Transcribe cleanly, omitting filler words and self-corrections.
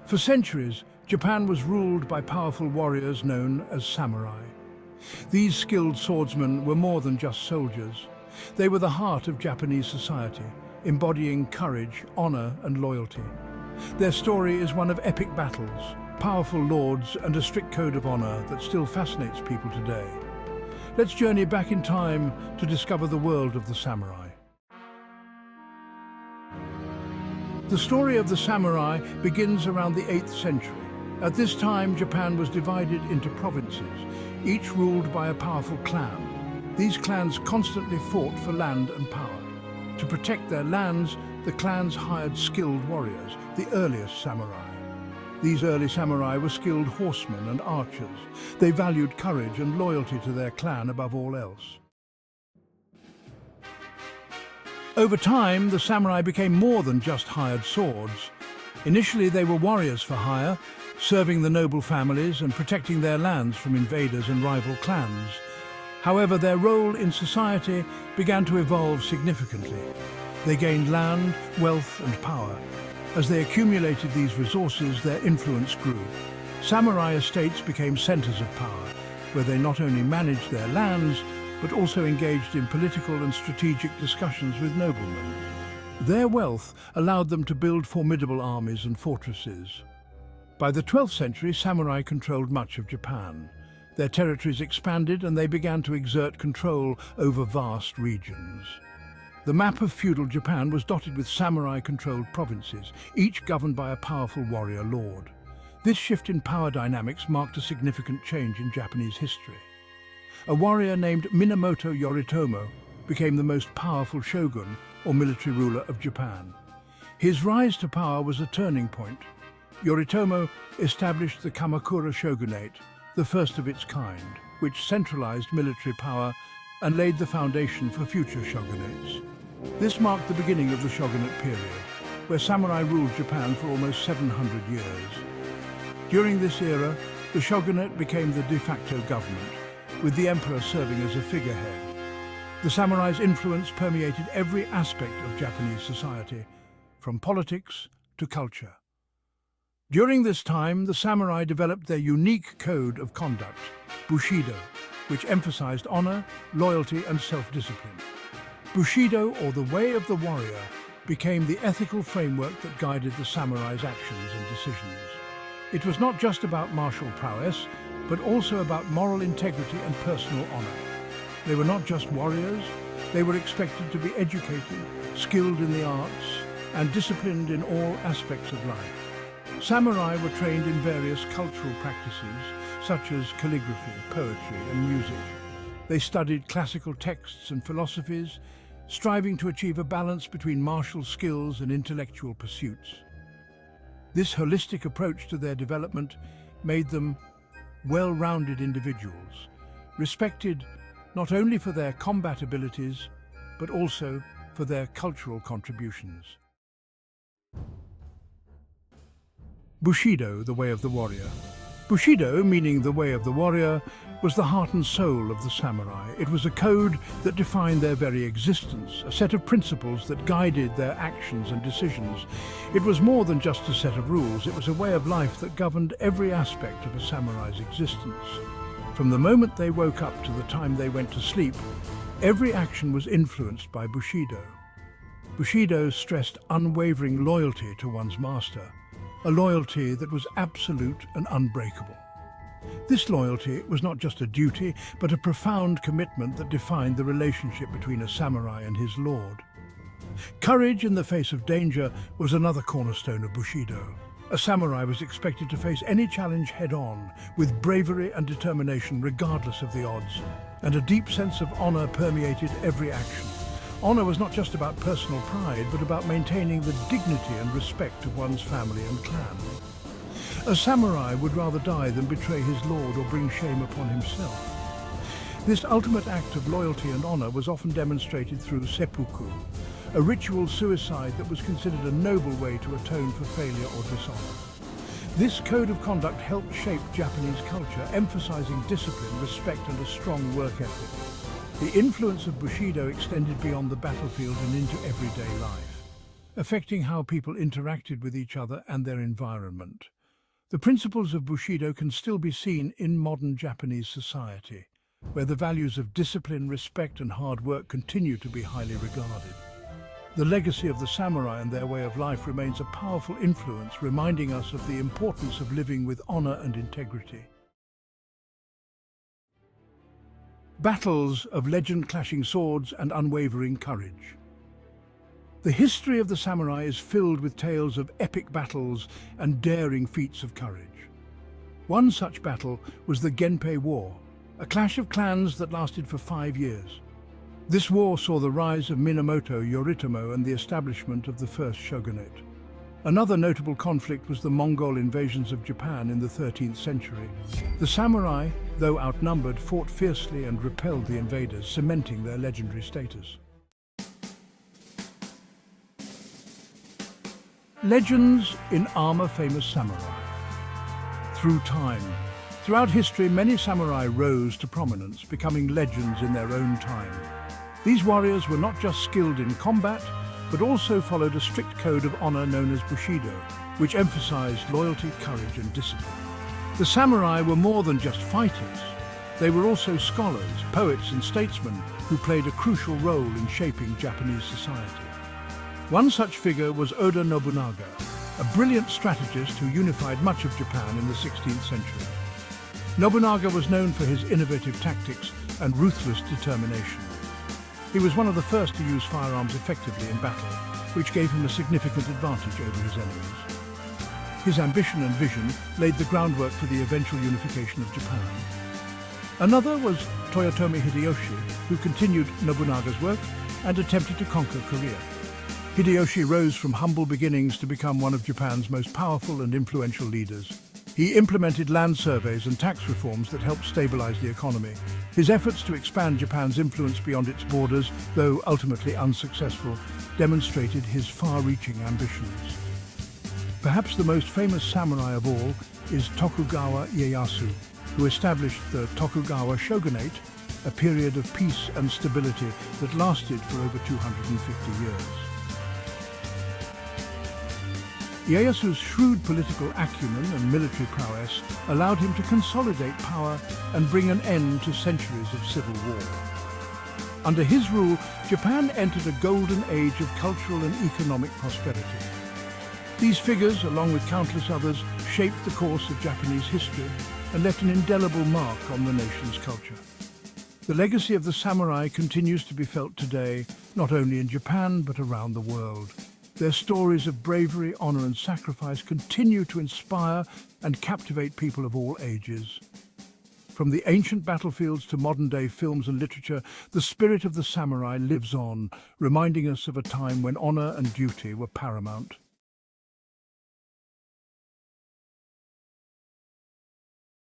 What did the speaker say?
For centuries, Japan was ruled by powerful warriors known as samurai. These skilled swordsmen were more than just soldiers. They were the heart of Japanese society, embodying courage, honor, and loyalty. Their story is one of epic battles, powerful lords, and a strict code of honor that still fascinates people today. Let's journey back in time to discover the world of the samurai. The story of the samurai begins around the 8th century. At this time, Japan was divided into provinces, each ruled by a powerful clan. These clans constantly fought for land and power. To protect their lands, the clans hired skilled warriors, the earliest samurai. These early samurai were skilled horsemen and archers. They valued courage and loyalty to their clan above all else. Over time, the samurai became more than just hired swords. Initially, they were warriors for hire, serving the noble families and protecting their lands from invaders and rival clans. However, their role in society began to evolve significantly. They gained land, wealth, and power. As they accumulated these resources, their influence grew. Samurai estates became centers of power, where they not only managed their lands, but also engaged in political and strategic discussions with noblemen. Their wealth allowed them to build formidable armies and fortresses. By the 12th century, samurai controlled much of Japan. Their territories expanded and they began to exert control over vast regions. The map of feudal Japan was dotted with samurai-controlled provinces, each governed by a powerful warrior lord. This shift in power dynamics marked a significant change in Japanese history. A warrior named Minamoto Yoritomo became the most powerful shogun, or military ruler of Japan. His rise to power was a turning point. Yoritomo established the Kamakura Shogunate, the first of its kind, which centralized military power and laid the foundation for future shogunates. This marked the beginning of the shogunate period, where samurai ruled Japan for almost 700 years. During this era, the shogunate became the de facto government, with the emperor serving as a figurehead. The samurai's influence permeated every aspect of Japanese society, from politics to culture. During this time, the samurai developed their unique code of conduct, Bushido, which emphasized honor, loyalty, and self-discipline. Bushido, or the way of the warrior, became the ethical framework that guided the samurai's actions and decisions. It was not just about martial prowess, but also about moral integrity and personal honor. They were not just warriors, they were expected to be educated, skilled in the arts, and disciplined in all aspects of life. Samurai were trained in various cultural practices, such as calligraphy, poetry, and music. They studied classical texts and philosophies, striving to achieve a balance between martial skills and intellectual pursuits. This holistic approach to their development made them well-rounded individuals, respected not only for their combat abilities, but also for their cultural contributions. Bushido, the way of the warrior. Bushido, meaning the way of the warrior, was the heart and soul of the samurai. It was a code that defined their very existence, a set of principles that guided their actions and decisions. It was more than just a set of rules, it was a way of life that governed every aspect of a samurai's existence. From the moment they woke up to the time they went to sleep, every action was influenced by Bushido. Bushido stressed unwavering loyalty to one's master, a loyalty that was absolute and unbreakable. This loyalty was not just a duty, but a profound commitment that defined the relationship between a samurai and his lord. Courage in the face of danger was another cornerstone of Bushido. A samurai was expected to face any challenge head-on, with bravery and determination regardless of the odds, and a deep sense of honor permeated every action. Honor was not just about personal pride, but about maintaining the dignity and respect of one's family and clan. A samurai would rather die than betray his lord or bring shame upon himself. This ultimate act of loyalty and honor was often demonstrated through seppuku, a ritual suicide that was considered a noble way to atone for failure or dishonor. This code of conduct helped shape Japanese culture, emphasizing discipline, respect, and a strong work ethic. The influence of Bushido extended beyond the battlefield and into everyday life, affecting how people interacted with each other and their environment. The principles of Bushido can still be seen in modern Japanese society, where the values of discipline, respect and hard work continue to be highly regarded. The legacy of the samurai and their way of life remains a powerful influence, reminding us of the importance of living with honor and integrity. Battles of legend, clashing swords and unwavering courage. The history of the samurai is filled with tales of epic battles and daring feats of courage. One such battle was the Genpei War, a clash of clans that lasted for 5 years. This war saw the rise of Minamoto Yoritomo and the establishment of the first shogunate. Another notable conflict was the Mongol invasions of Japan in the 13th century. The samurai, though outnumbered, fought fiercely and repelled the invaders, cementing their legendary status. Legends in armor famous samurai. Throughout history, many samurai rose to prominence, becoming legends in their own time. These warriors were not just skilled in combat, but also followed a strict code of honor known as Bushido, which emphasized loyalty, courage and discipline. The samurai were more than just fighters. They were also scholars, poets and statesmen who played a crucial role in shaping Japanese society. One such figure was Oda Nobunaga, a brilliant strategist who unified much of Japan in the 16th century. Nobunaga was known for his innovative tactics and ruthless determination. He was one of the first to use firearms effectively in battle, which gave him a significant advantage over his enemies. His ambition and vision laid the groundwork for the eventual unification of Japan. Another was Toyotomi Hideyoshi, who continued Nobunaga's work and attempted to conquer Korea. Hideyoshi rose from humble beginnings to become one of Japan's most powerful and influential leaders. He implemented land surveys and tax reforms that helped stabilize the economy. His efforts to expand Japan's influence beyond its borders, though ultimately unsuccessful, demonstrated his far-reaching ambitions. Perhaps the most famous samurai of all is Tokugawa Ieyasu, who established the Tokugawa Shogunate, a period of peace and stability that lasted for over 250 years. Ieyasu's shrewd political acumen and military prowess allowed him to consolidate power and bring an end to centuries of civil war. Under his rule, Japan entered a golden age of cultural and economic prosperity. These figures, along with countless others, shaped the course of Japanese history and left an indelible mark on the nation's culture. The legacy of the samurai continues to be felt today, not only in Japan but around the world. Their stories of bravery, honor and sacrifice continue to inspire and captivate people of all ages. From the ancient battlefields to modern-day films and literature, the spirit of the samurai lives on, reminding us of a time when honor and duty were paramount.